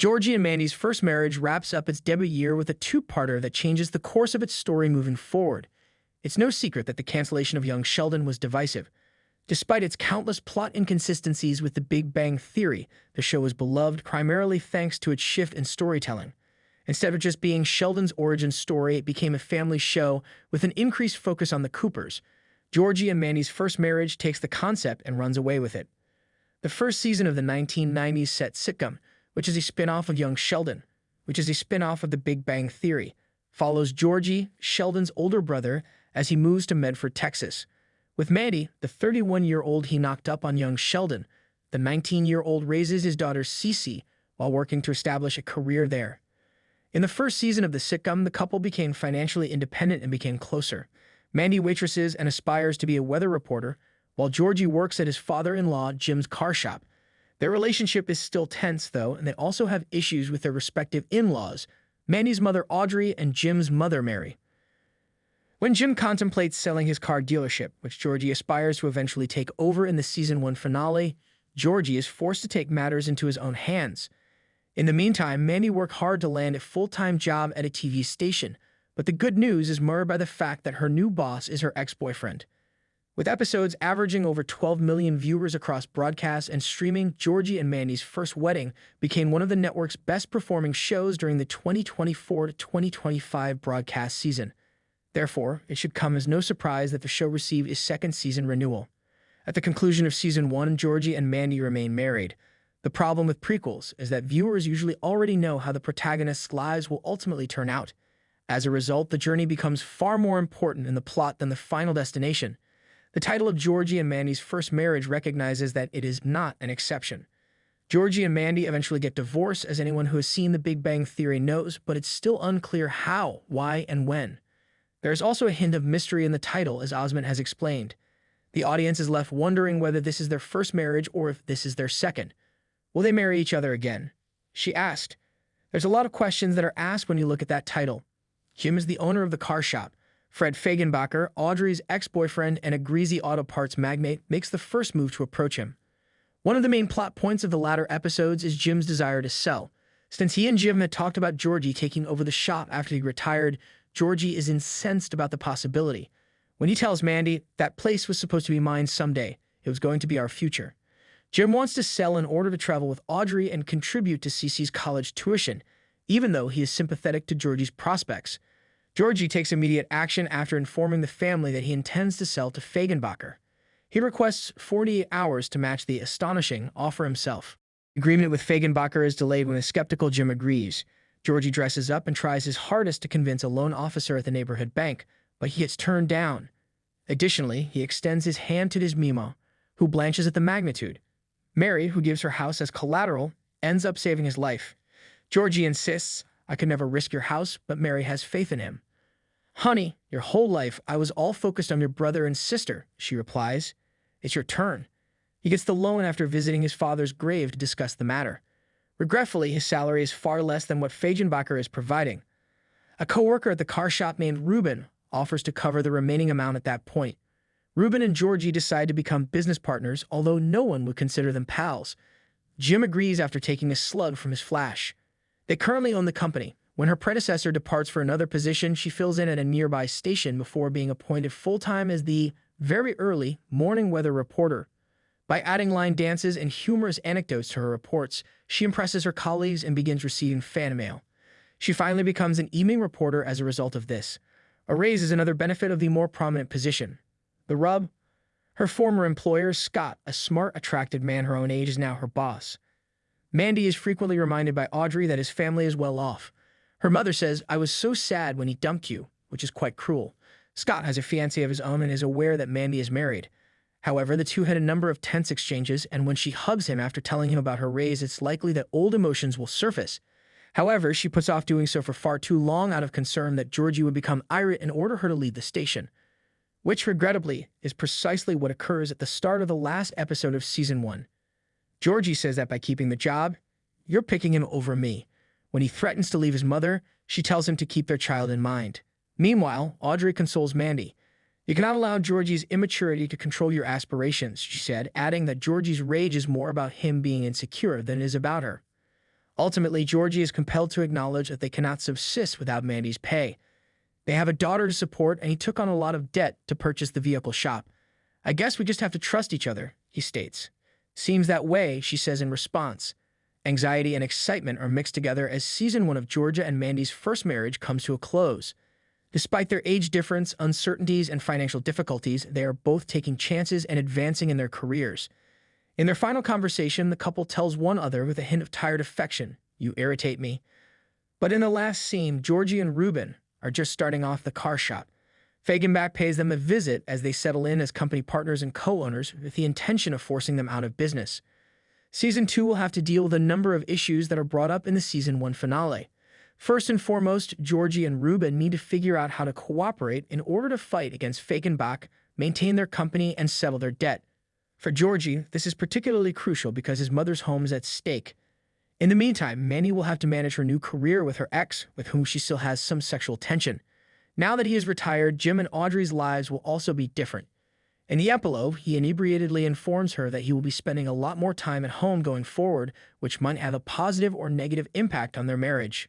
Georgie and Mandy's first marriage wraps up its debut year with a two-parter that changes the course of its story moving forward. It's no secret that the cancellation of young Sheldon was divisive. Despite its countless plot inconsistencies with The Big Bang Theory, the show was beloved primarily thanks to its shift in storytelling. Instead of just being Sheldon's origin story, it became a family show with an increased focus on the Coopers. Georgie and Mandy's first marriage takes the concept and runs away with it. The first season of the 1990s set sitcom, which is a spin-off of Young Sheldon, which is a spin-off of The Big Bang Theory, follows Georgie, Sheldon's older brother, as he moves to Medford, Texas. With Mandy, the 31-year-old he knocked up on young Sheldon, the 19-year-old raises his daughter Cece while working to establish a career there. In the first season of the sitcom, the couple became financially independent and became closer. Mandy waitresses and aspires to be a weather reporter, while Georgie works at his father-in-law Jim's car shop. Their relationship is still tense, though, and they also have issues with their respective in-laws, Mandy's mother Audrey and Jim's mother Mary. When Jim contemplates selling his car dealership, which Georgie aspires to eventually take over in the season 1 finale, Georgie is forced to take matters into his own hands. In the meantime, Mandy worked hard to land a full-time job at a TV station, but the good news is marred by the fact that her new boss is her ex-boyfriend. With episodes averaging over 12 million viewers across broadcast and streaming, Georgie and Mandy's First Wedding became one of the network's best-performing shows during the 2024-2025 broadcast season. Therefore, it should come as no surprise that the show received a second season renewal. At the conclusion of Season 1, Georgie and Mandy remain married. The problem with prequels is that viewers usually already know how the protagonists' lives will ultimately turn out. As a result, the journey becomes far more important in the plot than the final destination. The title of Georgie and Mandy's First Marriage recognizes that it is not an exception. Georgie and Mandy eventually get divorced, as anyone who has seen The Big Bang Theory knows, but it's still unclear how, why, and when. There is also a hint of mystery in the title, as Osment has explained. The audience is left wondering whether this is their first marriage or if this is their second. Will they marry each other again? She asked. There's a lot of questions that are asked when you look at that title. Jim is the owner of the car shop. Fred Fagenbacher, Audrey's ex-boyfriend and a greasy auto parts magnate, makes the first move to approach him. One of the main plot points of the latter episodes is Jim's desire to sell. Since he and Jim had talked about Georgie taking over the shop after he retired, Georgie is incensed about the possibility. When he tells Mandy, that place was supposed to be mine someday, it was going to be our future. Jim wants to sell in order to travel with Audrey and contribute to Cece's college tuition, even though he is sympathetic to Georgie's prospects. Georgie takes immediate action after informing the family that he intends to sell to Fagenbacher. He requests 48 hours to match the astonishing offer himself. Agreement with Fagenbacher is delayed when a skeptical Jim agrees. Georgie dresses up and tries his hardest to convince a loan officer at the neighborhood bank, but he gets turned down. Additionally, he extends his hand to Desmima, who blanches at the magnitude. Mary, who gives her house as collateral, ends up saving his life. Georgie insists, I could never risk your house, but Mary has faith in him. Honey, your whole life I was all focused on your brother and sister, she replies. It's your turn. He gets the loan after visiting his father's grave to discuss the matter. Regretfully, his salary is far less than what Fagenbacher is providing. A co-worker at the car shop named Ruben offers to cover the remaining amount at that point. Ruben and Georgie decide to become business partners, although no one would consider them pals. Jim agrees after taking a slug from his flash. They currently own the company. When her predecessor departs for another position, she fills in at a nearby station before being appointed full-time as the very early morning weather reporter. By adding line dances and humorous anecdotes to her reports, she impresses her colleagues and begins receiving fan mail. She finally becomes an evening reporter as a result of this. A raise is another benefit of the more prominent position. The rub? Her former employer, Scott, a smart, attractive man her own age, is now her boss. Mandy is frequently reminded by Audrey that his family is well off. Her mother says, I was so sad when he dumped you, which is quite cruel. Scott has a fiancée of his own and is aware that Mandy is married. However, the two had a number of tense exchanges, and when she hugs him after telling him about her raise, it's likely that old emotions will surface. However, she puts off doing so for far too long out of concern that Georgie would become irate and order her to leave the station. Which, regrettably, is precisely what occurs at the start of the last episode of Season 1. Georgie says that by keeping the job, you're picking him over me. When he threatens to leave his mother, she tells him to keep their child in mind. Meanwhile, Audrey consoles Mandy. You cannot allow Georgie's immaturity to control your aspirations, she said, adding that Georgie's rage is more about him being insecure than it is about her. Ultimately, Georgie is compelled to acknowledge that they cannot subsist without Mandy's pay. They have a daughter to support, and he took on a lot of debt to purchase the vehicle shop. I guess we just have to trust each other, he states. Seems that way, she says in response. Anxiety and excitement are mixed together as season 1 of Georgia and Mandy's first marriage comes to a close. Despite their age difference, uncertainties, and financial difficulties, they are both taking chances and advancing in their careers. In their final conversation, the couple tells one another with a hint of tired affection, "You irritate me." But in the last scene, Georgie and Ruben are just starting off the car shop. Fagenbach pays them a visit as they settle in as company partners and co-owners with the intention of forcing them out of business. Season 2 will have to deal with a number of issues that are brought up in the Season 1 finale. First and foremost, Georgie and Ruben need to figure out how to cooperate in order to fight against Fagenbach, maintain their company, and settle their debt. For Georgie, this is particularly crucial because his mother's home is at stake. In the meantime, Mandy will have to manage her new career with her ex, with whom she still has some sexual tension. Now that he is retired, Jim and Audrey's lives will also be different. In the epilogue, he inebriatedly informs her that he will be spending a lot more time at home going forward, which might have a positive or negative impact on their marriage.